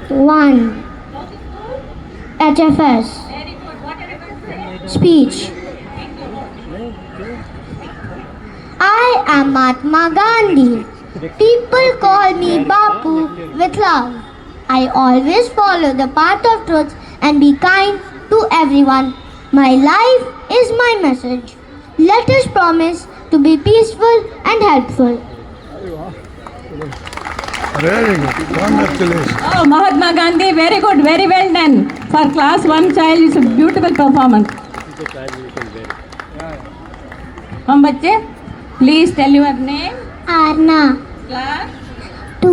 1. HFS. Speech. I am Mahatma Gandhi. People call me Bapu with love. I always follow the path of truth and be kind to everyone. My life is my message. Let us promise to be peaceful and helpful. Very good. Congratulations. Oh, Mahatma Gandhi, very good, very well done. For class 1 child, it's a beautiful performance. Come, बच्चे, please tell your name. Arna. Class 2.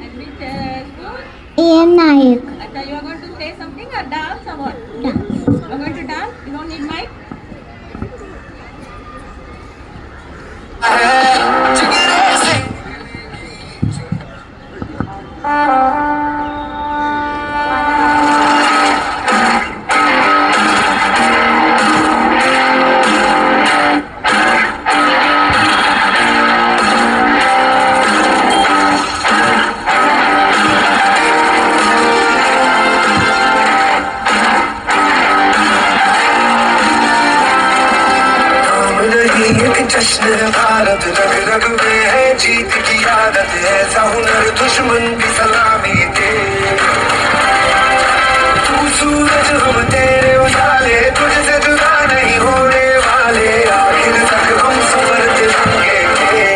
and which school? AM Nayak. Acha, you are going to say something or dance or what? Dance. You are going to dance? You don't need mic? जश्न है भारत रग रग में है जीत की आदत ऐसा हुनर दुश्मन भी सलामी दे तू सूरज हम तेरे उजाले तुझसे जुदा नहीं होने वाले आखिर तक हम संवरते रहेंगे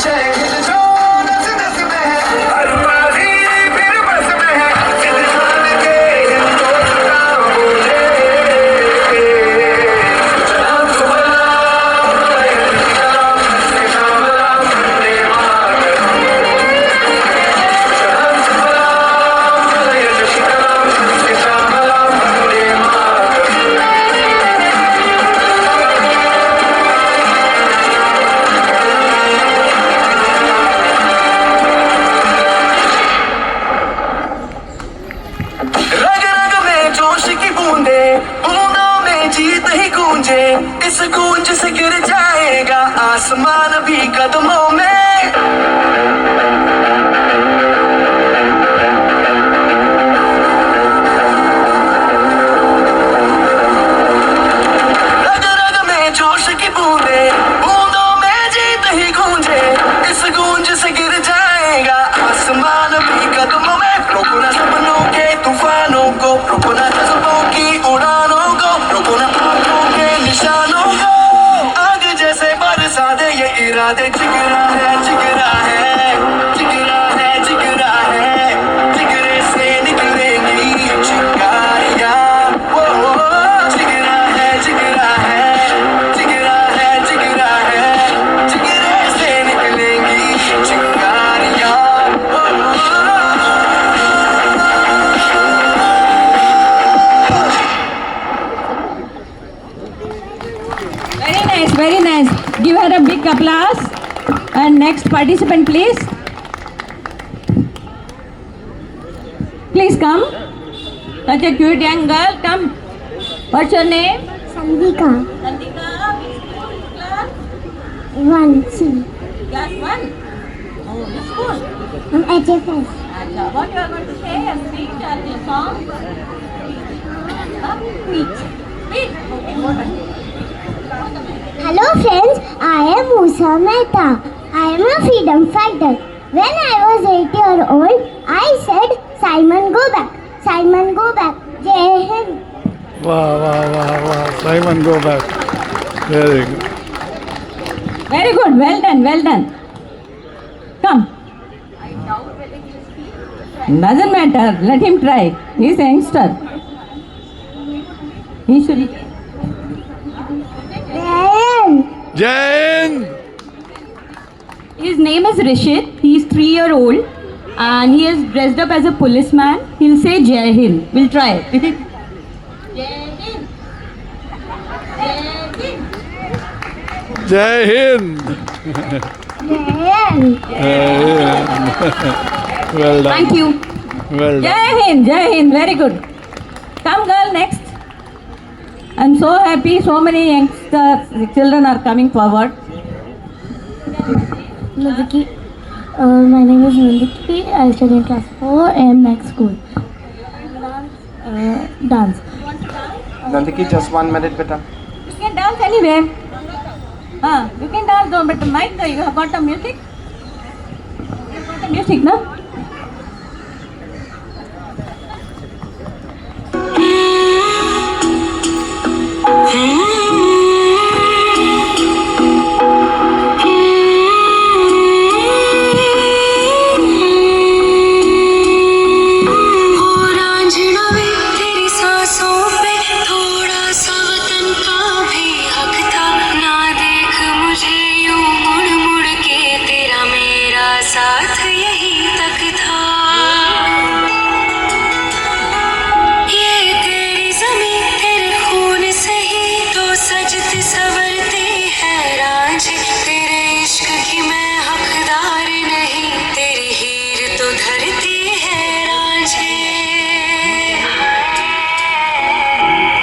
जय हिंद जो नस नस में है हर बाजी फिर बस में है दिल जान के हिंदुस्तान बोले इस गूंज से गिर जाएगा आसमान भी कदमों में रग रग में जोश की बूंदे बूंदों में जीत ही गूंजे इस गूंज से गिर जाएगा आसमान भी कदमों में रोको ना सपनों के तूफानों को रोको ना जज्बों की उड़ानों को रोको ना आंखों के निशानों को आग जैसे बरसा दे ये इरादे जिगरा है जिगरा है जिगरा है जिगरा है जिगरे से निकलेंगी चिंगारियां वो जिगरा है जिगरा है जिगरा है जिगरा है जिगरे से निकलेंगी चिंगारियां Very nice, very nice. Give her a big applause. And next participant, please. Please come. Such a cute young girl. Come. What's your name? Sandika. Sandika. Which school? Class? 1C. Class 1. Oh, which school? HFS. Acha, what you are going to say? A speech or a song? Speech. Speech. Okay, what? Hello friends, I am Musa Mehta. I am a freedom fighter. When I was 8 years old, I said, Simon go back. Simon go back. Jai Hind. Wow, wow, wow, wow. Simon, go back. Very good. Very good. Well done, well done. Come. Doesn't matter. Let him try. He's a youngster. He should. Jai Hind. His name is Rishit. He's 3-year-old and he is dressed up as a policeman. He'll say Jai Hind. We'll try. Jai Hind. Jai Hind. Jai Hind. Well done. Thank you. Well done. Jai Hind. Jai Hind. Very good. Come girl, next. I'm so happy so many youngsters, children are coming forward. My name is Nandiki. I study in class 4 and next school. Dance. Nandiki, just 1 minute, beta. You can dance anywhere. You can dance though, but mic, you have got the music? You have got the music, no? साथ यही तक था, ये तेरी ज़मीं तेरे खून से ही तो सजती संवरती है रांझ, तेरे इश्क की मैं हकदार नहीं, तेरी हीर तो धरती है रांझे,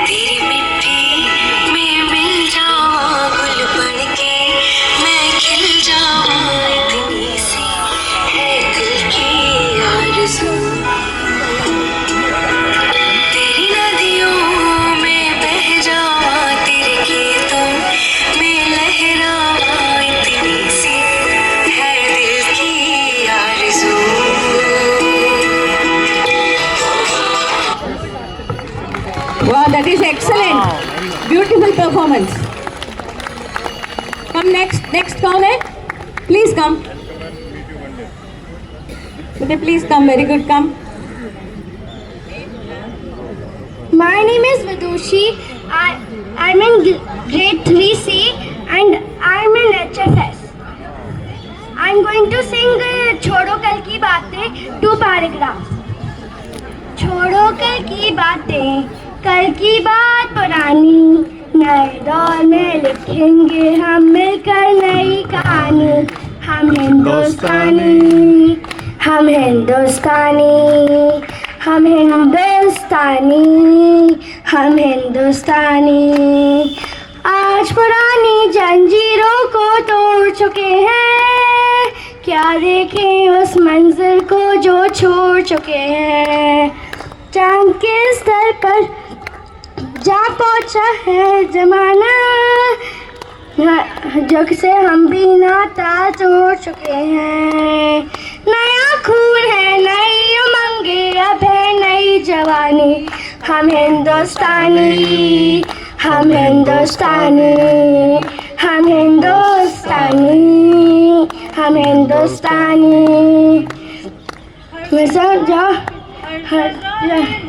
तेरी मिट्टी में मिल जावा गुल बन के मैं खिल जावा, इतनी सी तेरी नदियों में बह जावा, तेरे गीतों में लहरावा, इतनी सी है दिल की आरज़ू। Wow, that is excellent. Beautiful performance. Come next कौन है? Please come. Please come, very good, come. My name is Vidushi. I'm in grade 3C and I'm in HFS. I'm going to sing छोड़ो कल की बातें 2 paragraphs. छोड़ो कल की बातें, कल की बात पुरानी, नए दौर में लिखेंगे हम मिलकर नई कहानी, हम हिंदुस्तानी, हम हिंदुस्तानी, हम हिंदुस्तानी, हम हिंदुस्तानी, आज पुरानी जंजीरों को तोड़ चुके हैं, क्या देखें उस मंजिल को जो छोड़ चुके हैं, चांद के स्तर पर जा पहुंचा है जमाना, जग से हम भी नाता जोड़ चुके हैं, नया खून है नई उमंगे, अब है नई जवानी, हम हिंदुस्तानी, हम हिंदुस्तानी, हम हिंदुस्तानी, हम हिंदुस्तानी, मैं समझा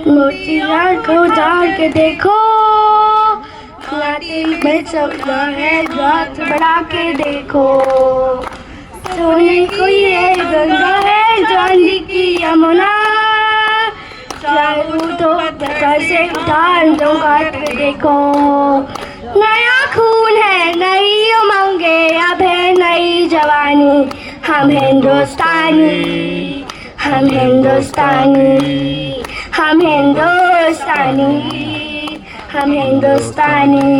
मोतियार को डाल के देखो, में चलना है रात बढ़ा के देखो, सोने को ये गंगा है चांदी की यमुना, चाहूं तो कैसे उठान दो काट के देखो, नया खून है नई उमंगे, अब है नई जवानी, हम हिंदुस्तानी, हम हिंदुस्तानी, हम हिंदुस्तानी, हम हिंदुस्तानी,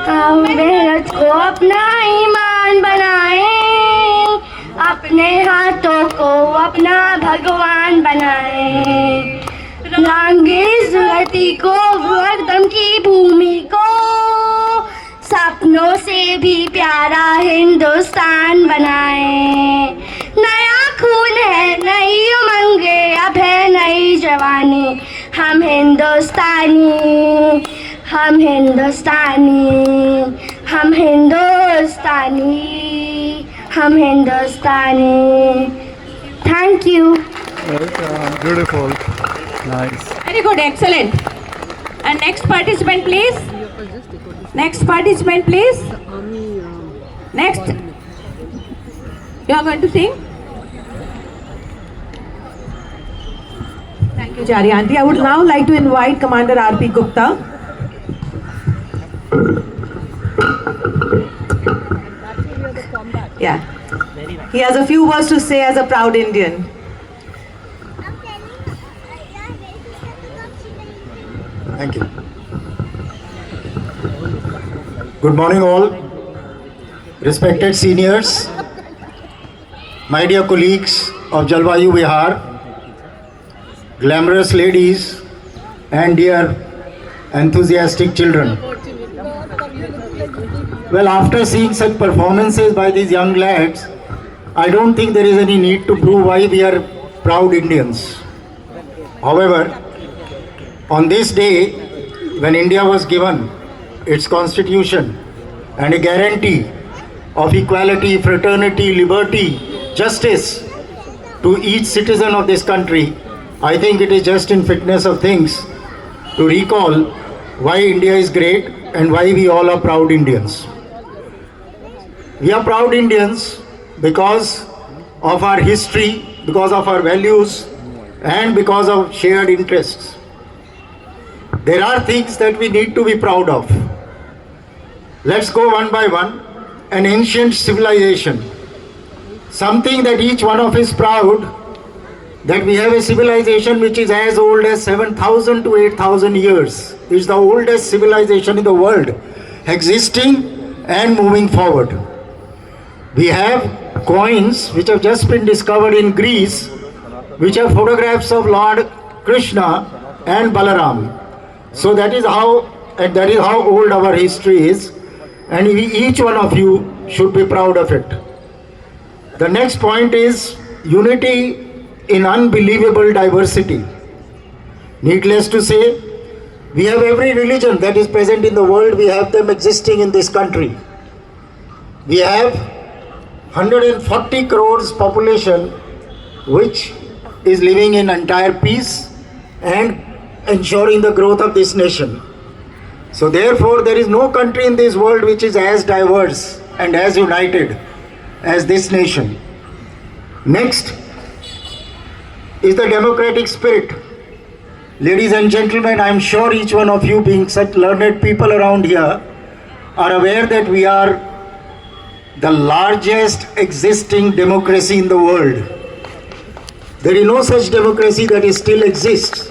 हम मेहनत को अपना ईमान बनाएं, अपने हाथों को अपना भगवान बनाएं, लांगे इस धरती को एकदम की भूमि को, सपनों से भी प्यारा हिंदुस्तान बनाएं, नया खून है नई उमंगे, अब है नई जवानी, हम हिंदुस्तानी, हम हिंदुस्तानी, हम हिंदुस्तानी, हम Hindustani, thank you. Beautiful. Nice. Very good, excellent. And next participant, please. Next participant, please. Next. You are going to sing? Thank you, Jari Aunty. I would now like to invite Commander R.P. Gupta. Yeah. He has a few words to say as a proud Indian. Thank you. Good morning all, respected seniors, my dear colleagues of Jalvayu Vihar, glamorous ladies, and dear enthusiastic children. Well, after seeing such performances by these young lads, I don't think there is any need to prove why we are proud Indians. However, on this day, when India was given its constitution and a guarantee of equality, fraternity, liberty, justice to each citizen of this country, I think it is just in fitness of things to recall why India is great and why we all are proud Indians. We are proud Indians because of our history, because of our values, and because of shared interests. There are things that we need to be proud of. Let's go one by one. An ancient civilization, something that each one of us is proud that we have a civilization which is as old as 7,000 to 8,000 years. It's the oldest civilization in the world, existing and moving forward. We have coins which have just been discovered in Greece, which are photographs of Lord Krishna and Balaram. So that is how old our history is, and each one of you should be proud of it. The next point is unity in unbelievable diversity. Needless to say, we have every religion that is present in the world, we have them existing in this country. We have 140 crores population which is living in entire peace and ensuring the growth of this nation. So therefore, there is no country in this world which is as diverse and as united as this nation. Next is the democratic spirit. Ladies and gentlemen, I am sure each one of you, being such learned people around here, are aware that we are the largest existing democracy in the world. There is no such democracy that still exists.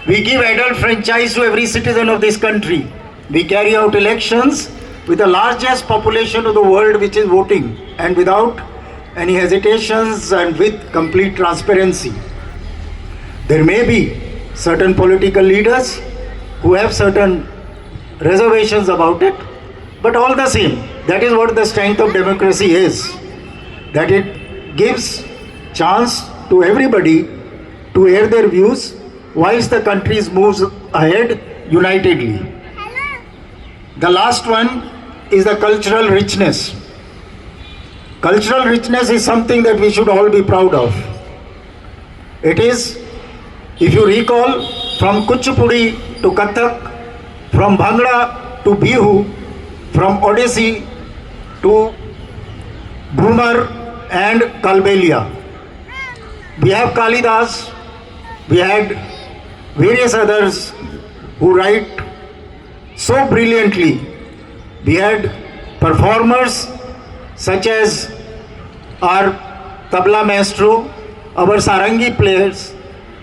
We give adult franchise to every citizen of this country. We carry out elections with the largest population of the world which is voting, and without any hesitations and with complete transparency. There may be certain political leaders who have certain reservations about it, but all the same, that is what the strength of democracy is, that it gives chance to everybody to air their views whilst the country moves ahead unitedly. The last one is the cultural richness. Cultural richness is something that we should all be proud of. It is, if you recall, from Kuchipudi to Kathak, from Bhangra to Bihu, from Odissi to Bhumar and Kalbelia. We have Kalidas, we had various others who write so brilliantly. We had performers such as our tabla maestro, our sarangi players,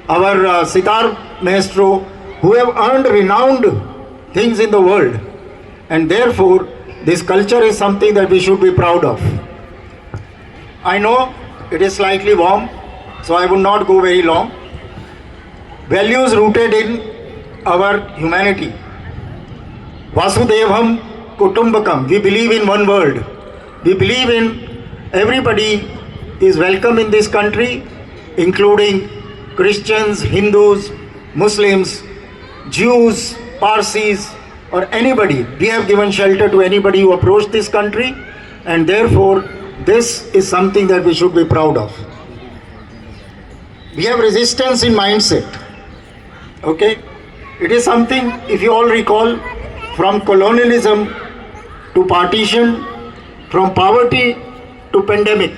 our sitar maestro, who have earned renowned things in the world. And therefore, this culture is something that we should be proud of. I know it is slightly warm, so I will not go very long. Values rooted in our humanity. Vasudevam Kutumbakam. We believe in one world. We believe in everybody is welcome in this country, including Christians, Hindus, Muslims, Jews, Parsis, or anybody. We have given shelter to anybody who approached this country, and therefore this is something that we should be proud of. We have resistance in mindset. Okay? It is something, if you all recall, from colonialism to partition, from poverty to pandemic.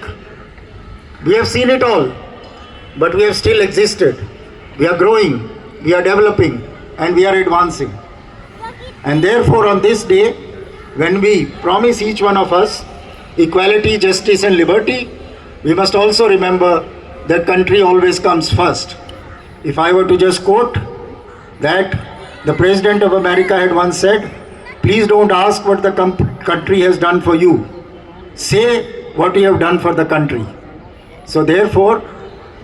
We have seen it all, but we have still existed. We are growing, we are developing, and we are advancing. And therefore, on this day, when we promise each one of us equality, justice, and liberty, we must also remember that country always comes first. If I were to just quote that the President of America had once said, please don't ask what the country has done for you. Say what you have done for the country. So therefore,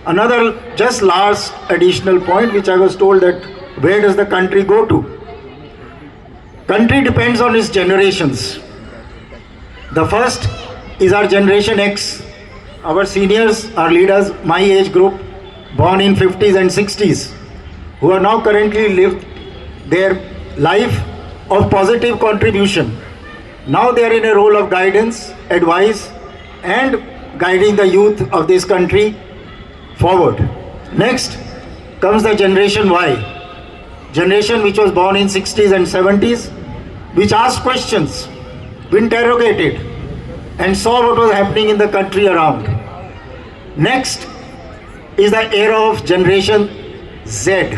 another just last additional point which I was told, that where does the country go to? Country depends on its generations. The first is our generation X, our seniors, our leaders, my age group, born in 50s and 60s, who are now currently lived their life of positive contribution. Now they are in a role of guidance, advice, and guiding the youth of this country forward. Next comes the generation Y, generation which was born in 60s and 70s, which asked questions, interrogated, and saw what was happening in the country around. Next is the era of generation Z,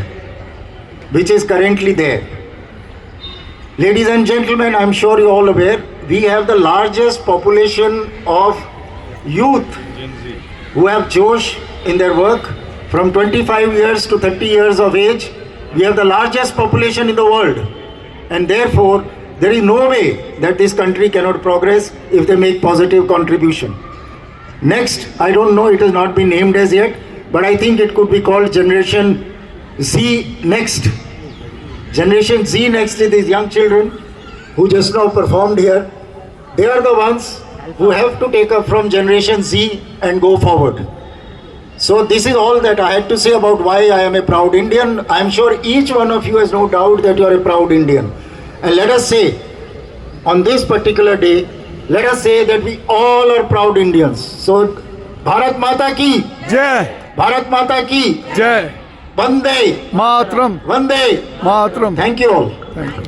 which is currently there. Ladies and gentlemen, I'm sure you're all aware, we have the largest population of youth who have Josh in their work from 25 years to 30 years of age. We have the largest population in the world, and therefore there is no way that this country cannot progress if they make positive contribution. Next, I don't know, it has not been named as yet, but I think it could be called Generation Z Next. Generation Z Next is these young children who just now performed here. They are the ones who have to take up from Generation Z and go forward. So this is all that I had to say about why I am a proud Indian. I am sure each one of you has no doubt that you are a proud Indian. And let us say, on this particular day, let us say that we all are proud Indians. So, Bharat Mata ki, Jai, Bharat Mata ki, Jai, Vande, Matram, Vande. Matram. Thank you all. Thank you.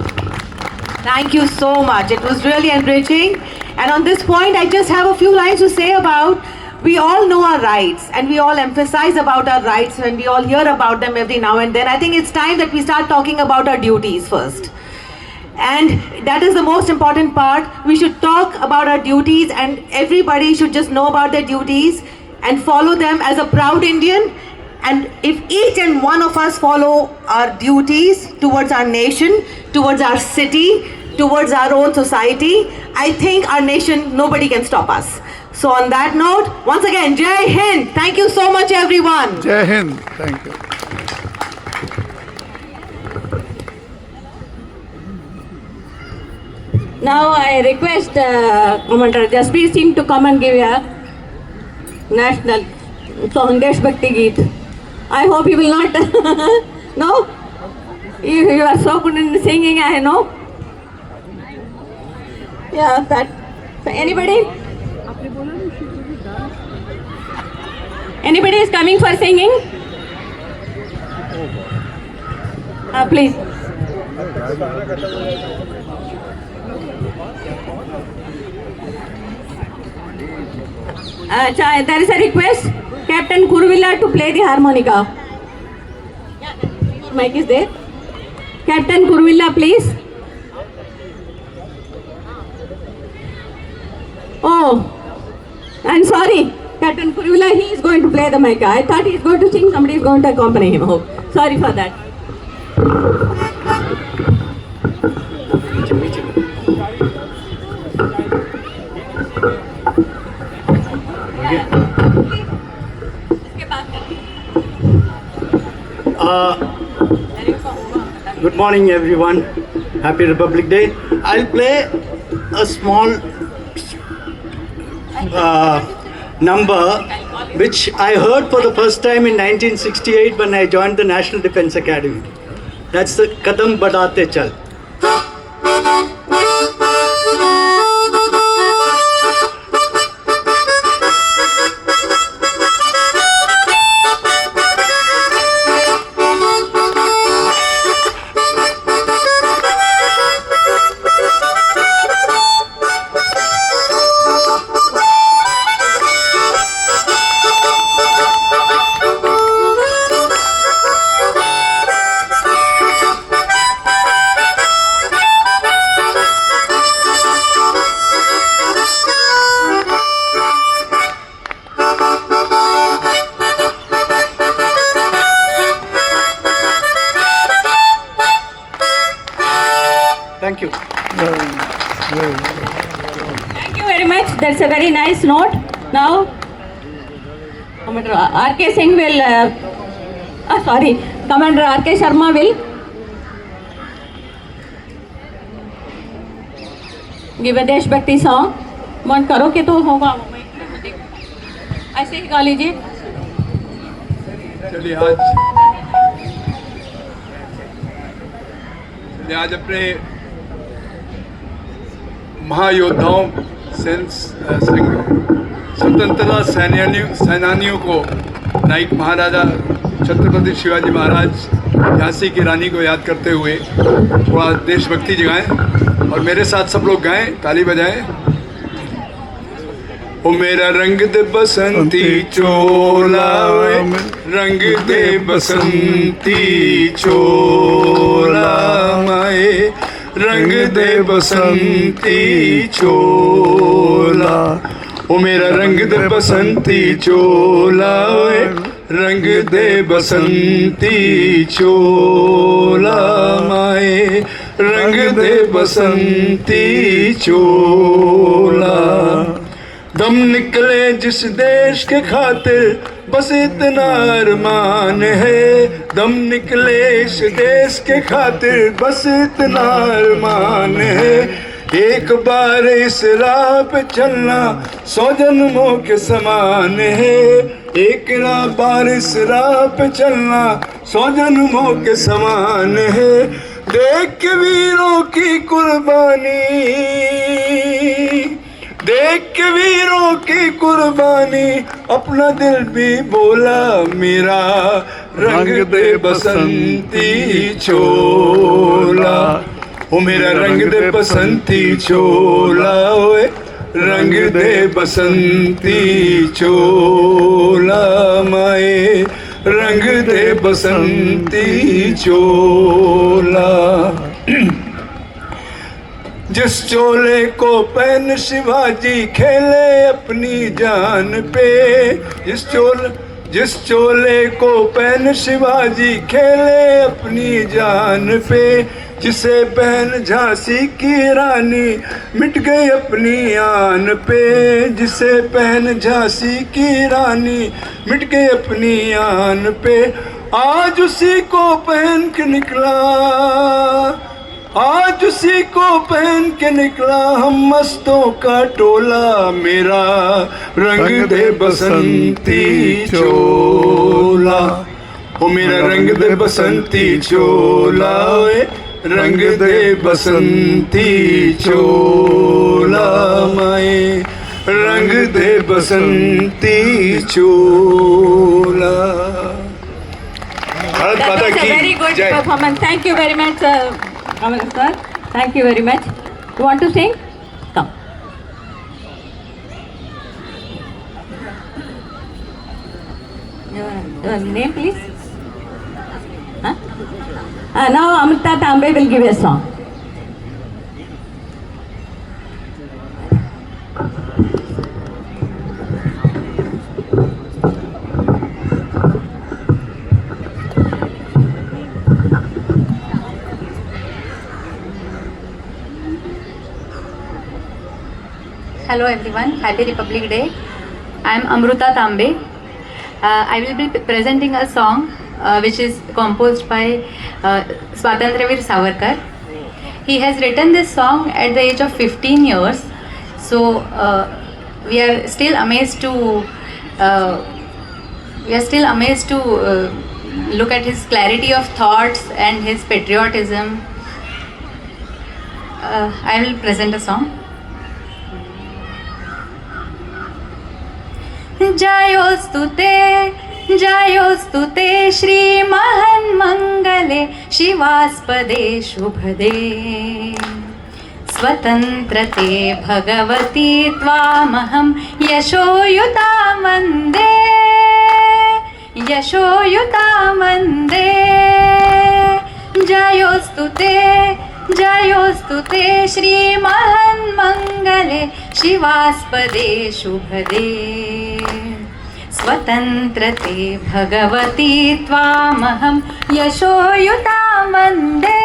Thank you so much. It was really enriching. And on this point, I just have a few lines to say about, we all know our rights and we all emphasize about our rights and we all hear about them every now and then. I think it's time that we start talking about our duties first. And that is the most important part. We should talk about our duties, and everybody should just know about their duties and follow them as a proud Indian. And if each and one of us follow our duties towards our nation, towards our city, towards our own society, I think our nation, nobody can stop us. So on that note, once again, Jai Hind. Thank you so much, everyone. Jai Hind. Thank you. Now I request Commander Jaspreet Singh to come and give a national song, Desh Bhakti Geet. I hope you will not. No? You are so good in singing, I know. Yeah, that. So anybody? Anybody is coming for singing? Please. There is a request, Captain Kuruvilla to play the harmonica. Mic is there. Captain Kuruvilla, please. Oh, I'm sorry. Captain Kuruvilla, he is going to play the mic. I thought he is going to sing, somebody is going to accompany him. Oh, sorry for that. Good morning, everyone. Happy Republic Day. I'll play a small number which I heard for the first time in 1968 when I joined the National Defence Academy. That's the Kadam Badate Chal. that's a very nice note. Now, Commander R.K. Singh will, Commander R.K. Sharma will give a देशभक्ति song. मन करो कि तो होगा, ऐसे ही गा लीजिए. चलिए आज अपने महायोद्धाओं स्वतंत्रता सेनानियों को नायक महाराजा छत्रपति शिवाजी महाराज झांसी की रानी को याद करते हुए थोड़ा देशभक्ति जगाएं और मेरे साथ सब लोग गाएं, ताली बजाएं. ओ मेरा रंग दे बसंती चोला, रंग दे बसंती चोला माए, रंग दे बसंती चोला. ओ मेरा रंग दे बसंती चोला, रंग दे बसंती चोला माए, रंग दे बसंती चोला. दम निकले जिस देश के खातिर बस इतना अरमान है, दम निकले इस देश के खातिर बस इतना अरमान है. एक बार इस राह पे चलना 100 जन्मों के समान है, एक बार इस राह पे चलना 100 जन्मों के समान है. देख के वीरों की कुर्बानी, देख के वीरों की कुर्बानी, अपना दिल भी बोला मेरा रंग दे बसंती चोला. ओ मेरा रंग दे बसंती चोला, ओए रंग दे बसंती चोला माए, रंग दे बसंती चोला. जिस चोले को पहन शिवाजी खेले अपनी जान पे, जिस चोले को पहन शिवाजी खेले अपनी जान पे, जिसे पहन झांसी की रानी मिट गई अपनी आन पे, जिसे पहन झांसी की रानी मिट गई अपनी आन पे. आज उसी को पहन के निकला, आज उसी को पहन के निकला हम मस्तों का टोला. मेरा रंग दे बसंती चोला, ओ मेरा रंग दे बसंती चोला, रंग दे बसंती चोला माए, रंग दे बसंती चोला. भारत That माता was a की very good जय. performance. Thank you very much, Commander sir. Thank you very much. You want to sing? Come. Your name, please. Huh? Now Amrita Tambe will give a song. Hello everyone, Happy Republic Day. I am Amruta Tambe. I will be presenting a song which is composed by Swatantravir Savarkar. He has written this song at the age of 15 years. So we are still amazed to look at his clarity of thoughts and his patriotism. I will present a song. जायोस्तुते Shri महन् मंगले शिवास्पदे शुभदे स्वतंत्रते भगवती त्वामहं यशोयुतां वन्दे जायोस्तुते श्री महन् मंगले शिवास्पदे शुभदे स्वतंत्रते भगवती त्वामहं यशोयुतां वन्दे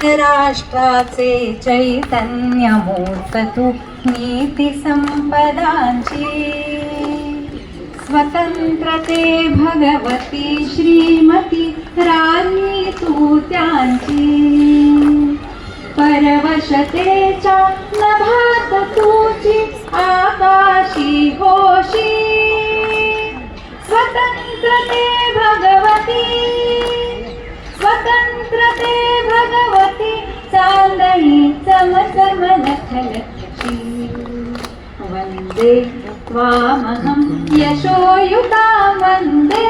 राष्ट्राचे चैतन्यमूर्त तू नीती संपदांची स्वतंत्रते भगवती श्रीमती राणी तू त्यांची परवशतेच्या नभात तुझी आकाशी होशी स्वतंत्रते भगवती स्वतंत्रते भगवती चांदणी चमचम लखलखी वंदे त्वामहं यशोयुता वंदे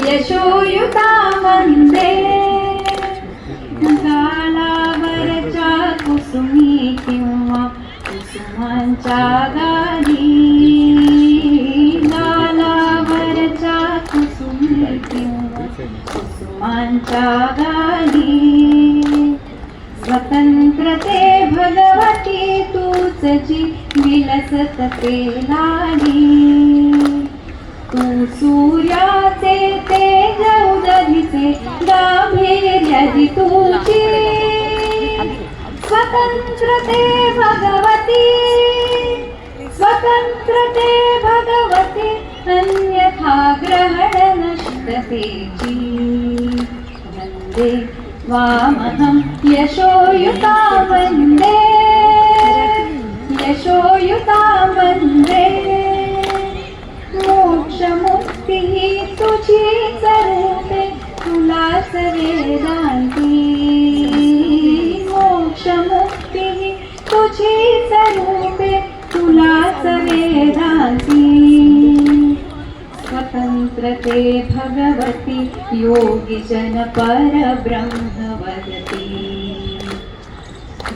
यशोयुता वंदे गालावरच्या कुसुमी किंवा कुसुमांच्या गाली गालावरच्या कुसुमी किंवा कुसुमांच्या गाली स्वतंत्रते भगवती तूच जी विलसते लाली तू सूर्याचे तेज उदधीचे गांभीर्य तुझी स्वतंत्रते भगवती स्वतंत्रते भगवती अन्यथा ग्रहण नष्टतेची वंदे त्वामहं यशोयुता वंदे यशोयुता वंदे मोक्षमुक्ती तुझी स्वरूपे तुलाच वेदांती मोक्षमुक्ती तुझी स्वरूपे तुलाच वेदांती स्वतंत्रते भगवती योगी जन परब्रह्म वदति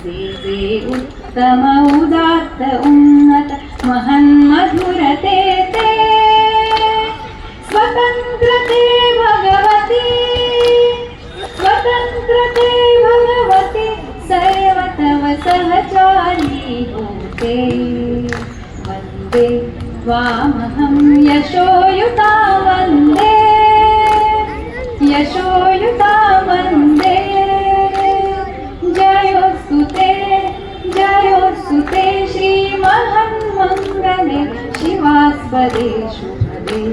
देवे उत्तम उदात्त उन्नत महन्मधुरते ते स्वतंत्रते भगवती स्वतंत्रते भगवती सर्व तव सहचारी होते वंदे त्वामहं यशोयुता वंदे यशोयुता वंदे जयोस्तु ते श्रीमन्मङ्गले शिवास्पदे शुभदे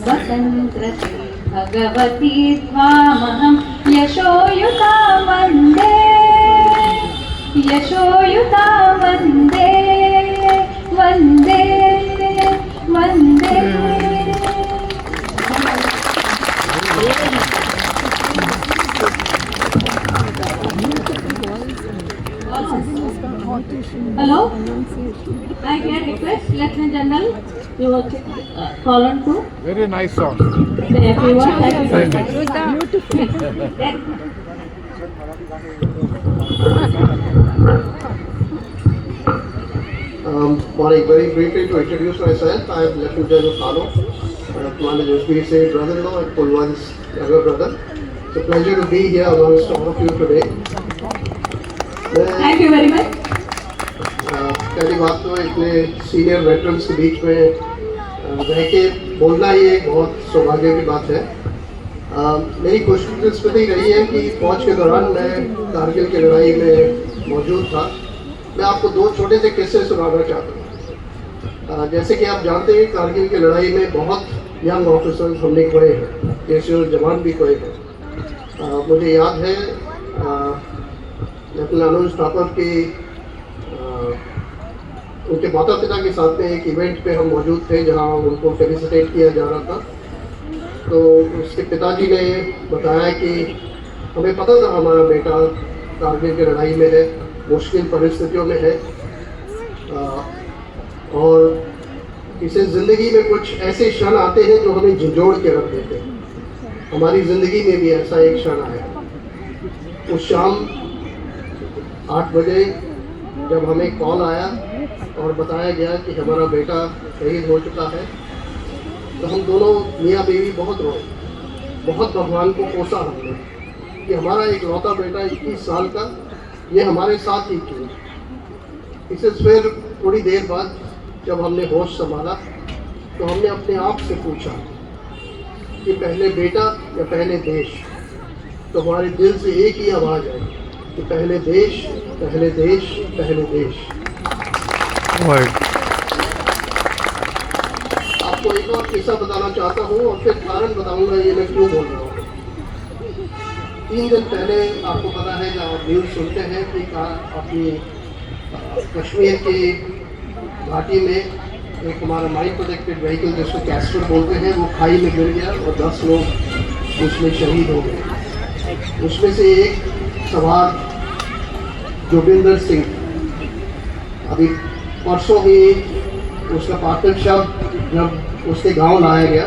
स्वतंत्रते भगवती त्वामहं यशोयुता वंदे यशोयुता वंदे वंदे वंदे Hello, I can request Lieutenant General to call on to Very nice song. the everyone. Morning. Very briefly to introduce myself, I am Lieutenant General Kano, Commander SBC brother-in-law and Pulwan's younger brother. It's a pleasure to be here amongst all of you today. Thank you very much. पहली बात तो इतने senior veterans के बीच में रह के बोलना ही एक बहुत सौभाग्य की बात है। मेरी खुशकिस्मती रही है कि फौज के दौरान मैं कारगिल की लड़ाई में मौजूद था। मैं आपको दो छोटे से किस्से सुनाना चाहता हूँ। जैसे कि आप जानते हैं कारगिल की लड़ाई में बहुत यंग ऑफिसर्स हमने खोए हैं, जैसे जवान भी खोए हैं। मुझे याद है लेफ्टिनेंट अनुज ठाकुर की उनके माता पिता के साथ में एक इवेंट पे हम मौजूद थे जहां उनको फेलिसिटेट किया जा रहा था। तो उसके पिताजी ने बताया कि हमें पता था हमारा बेटा कारगिल की लड़ाई में है, मुश्किल परिस्थितियों में है और इसे ज़िंदगी में कुछ ऐसे क्षण आते हैं जो हमें झंझोड़ के रख देते हैं। हमारी ज़िंदगी में भी ऐसा एक क्षण आया। उस शाम 8 बजे जब हमें कॉल आया और बताया गया कि हमारा बेटा शहीद हो चुका है, तो हम दोनों मियाँ बीवी बहुत रोए, बहुत भगवान को कोसा हमने कि हमारा एक लौता बेटा 21 साल का ये हमारे साथ ही क्यों। इससे फिर थोड़ी देर बाद जब हमने होश संभाला तो हमने अपने आप से पूछा कि पहले बेटा या पहले देश। तो हमारे दिल से एक ही आवाज़ है कि पहले देश, पहले देश, पहले देश। आपको एक और किस्सा बताना चाहता हूँ और फिर कारण बताऊंगा ये मैं क्यों बोल रहा हूँ। 3 दिन पहले आपको पता है, जब आप न्यूज़ सुनते हैं कि अपनी कश्मीर की घाटी में एक हमारा माइन प्रोटेक्टेड व्हीकल जिसको कैस्टर बोलते हैं, वो खाई में गिर गया और 10 लोग उसमें शहीद हो गए। उसमें से एक सवार जोगिंदर सिंह, अभी परसों ही उसका पार्थिव शव जब उसके गांव लाया गया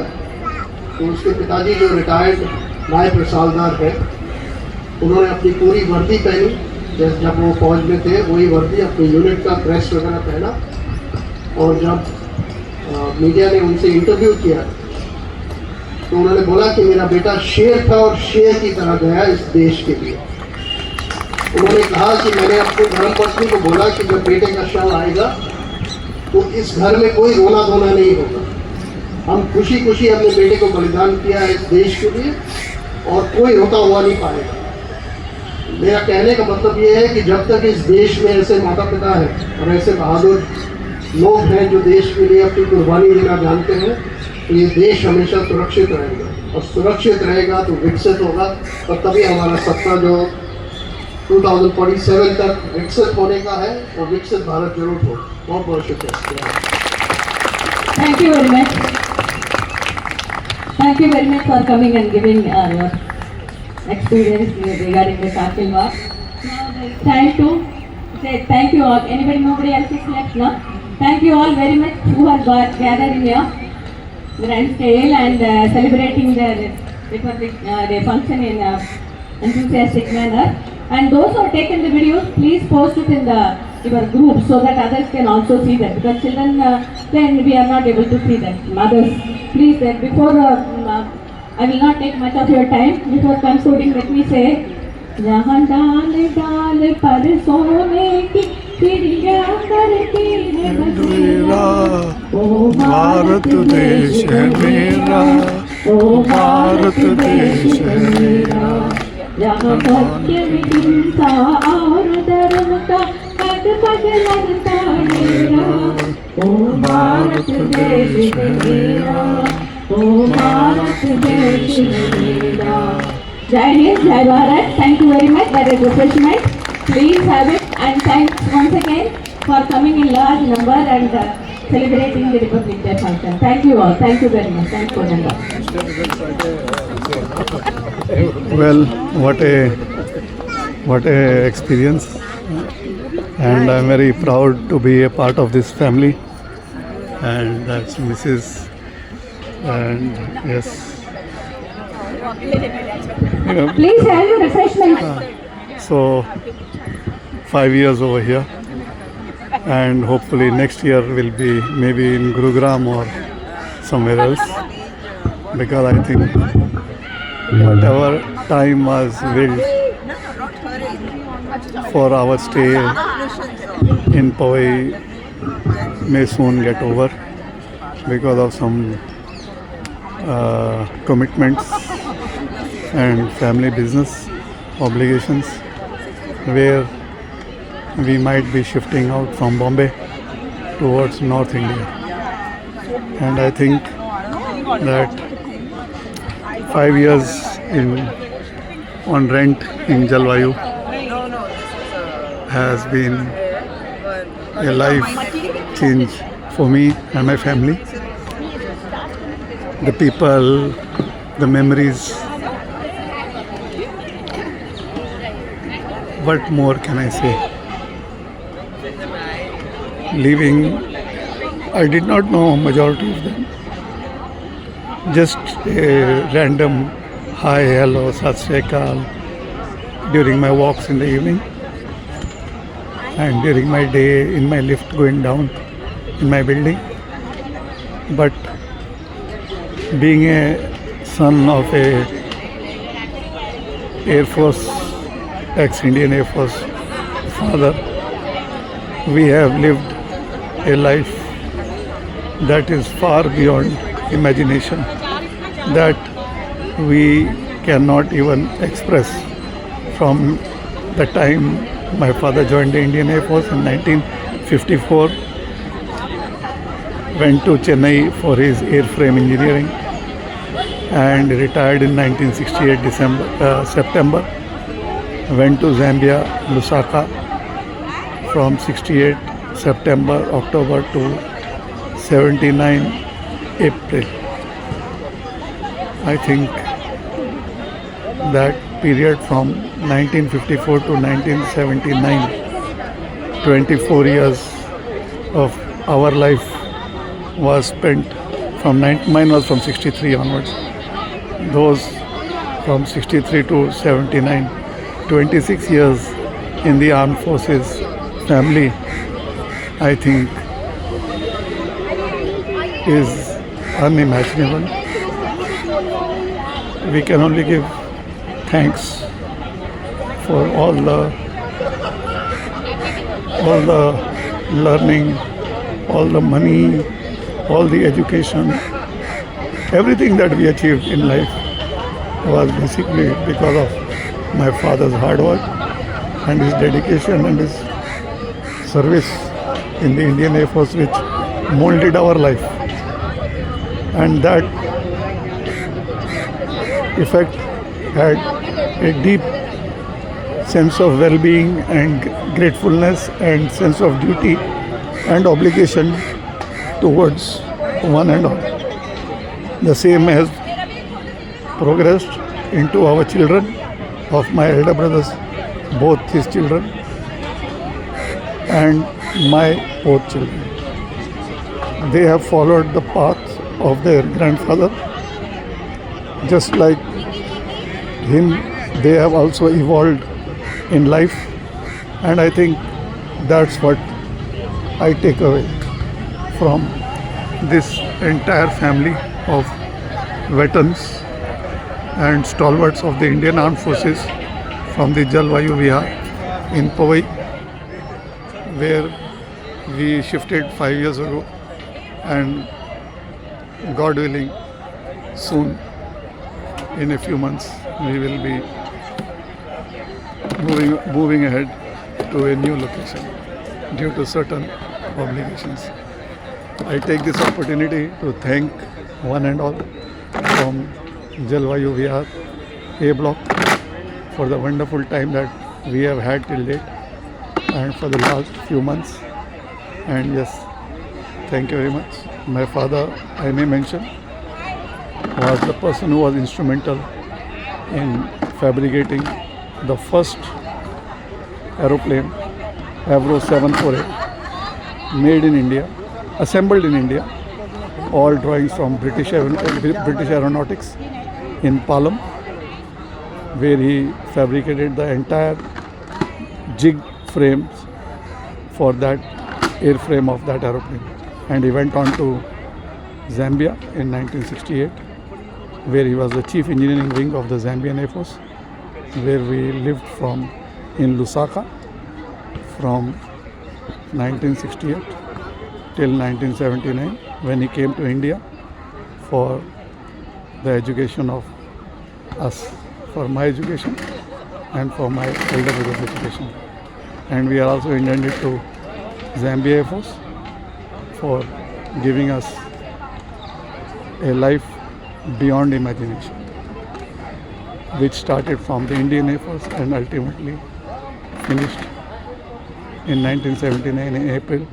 तो उसके पिताजी जो रिटायर्ड नायब रसालदार है, उन्होंने अपनी पूरी वर्दी पहनी, जब वो फौज में थे वही वर्दी, अपनी यूनिट का ड्रेस वगैरह पहना, और जब मीडिया ने उनसे इंटरव्यू किया तो उन्होंने बोला कि मेरा बेटा शेर था और शेर की तरह गया इस देश के लिए। उन्होंने कहा कि मैंने अपनी धर्मपत्नी को बोला कि जब बेटे का शव आएगा तो इस घर में कोई रोना धोना नहीं होगा, हम खुशी खुशी अपने बेटे को बलिदान किया है इस देश के लिए और कोई रोता हुआ नहीं पाएगा। मेरा कहने का मतलब ये है कि जब तक इस देश में ऐसे माता पिता हैं और ऐसे बहादुर लोग हैं जो देश के लिए अपनी कुर्बानी देना जानते हैं, तो ये देश हमेशा सुरक्षित रहेगा, और सुरक्षित रहेगा तो विकसित होगा, और तभी हमारा सपना जो 2047 तक विकसित होने का है और विकसित भारत जरूर हो। बहुत बहुत शुक्रिया। Thank you very much. Thank you very much for coming and giving your experience regarding the Kargil war. Now it's time to say thank you all. Nobody else is left now. Thank you all very much who have gathered in here grand scale and celebrating the Republic Day function in enthusiastic manner. And those who have taken the videos, please post it in your group so that others can also see that. Because children, then we are not able to see that. Mothers, please, before I will not take much of your time. Before concluding, let me say, जहाँ डाल डाल पर सोने की चिड़िया करती है बसेरा, ओ भारत देश है मेरा, ओ भारत देश है मेरा, जहाँ सत्य हिंसा और धर्म का पद पद लगता मेरा, ओ भारत देश है मेरा, ओ भारत देश है मेरा। Jai Hind, Jai Bharat. Thank you very much. That is refreshment. Please have it, and thanks once again for coming in large number and celebrating the Republic Day function. Thank you all. Thank you very much. Thanks for the Well, what a experience, and I'm very proud to be a part of this family. And that's Mrs. and yes. Please have your refreshment. So 5 years over here, and hopefully next year will be maybe in Gurugram or somewhere else, because I think whatever time was built for our stay in Powai may soon get over because of some commitments and family business obligations, where we might be shifting out from Bombay towards North India. And I think that 5 years on rent in Jalvayu has been a life change for me and my family. The people, the memories. What more can I say? Leaving, I did not know majority of them. Just a random hi, hello, sat sri akal during my walks in the evening, and during my day in my lift going down in my building. But being a son of a Air Force, ex-Indian Air Force father, we have lived a life that is far beyond imagination, that we cannot even express. from the time my father joined the Indian Air Force in 1954, went to Chennai for his airframe engineering and retired in 1968 September. Went to Zambia, Lusaka from 68 September, October to 79 April. I think that period from 1954 to 1979, 24 years of our life was spent mine was from 63 onwards. Those from 63 to 79, 26 years in the armed forces family, I think is unimaginable. We can only give thanks for all the learning, all the money, all the education, everything that we achieved in life was basically because of my father's hard work and his dedication and his service in the Indian Air Force, which molded our life. And that effect had a deep sense of well-being and gratefulness and sense of duty and obligation towards one and all. The same has progressed into our children, of my elder brothers, both his children and my both children. They have followed the path of their grandfather. Just like him, they have also evolved in life, and I think that's what I take away from this entire family of veterans and stalwarts of the Indian Armed Forces from the Jalvayu Vihar in Powai, where we shifted 5 years ago, and God willing, soon, in a few months, we will be moving ahead to a new location due to certain obligations. I take this opportunity to thank one and all from Jalvayu Vihar A Block for the wonderful time that we have had till date and for the last few months. And yes, thank you very much. My father, I may mention, was the person who was instrumental in fabricating the first aeroplane, Avro 748, made in India, assembled in India, all drawings from British Aeronautics in Palam, where he fabricated the entire jig frames for that airframe of that aeroplane. And he went on to Zambia in 1968, where he was the chief engineering wing of the Zambian Air Force, where we lived in Lusaka from 1968 till 1979, when he came to India for the education of us, for my education and for my elder brother's education. And we are also indebted to Zambia Air Force for giving us a life beyond imagination, which started from the Indian Air Force and ultimately finished in 1979 in April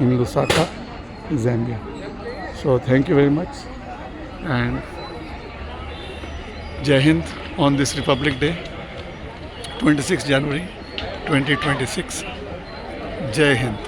in Lusaka, Zambia. So thank you very much, and Jai Hind on this Republic Day, 26 January 2026. Jai Hind.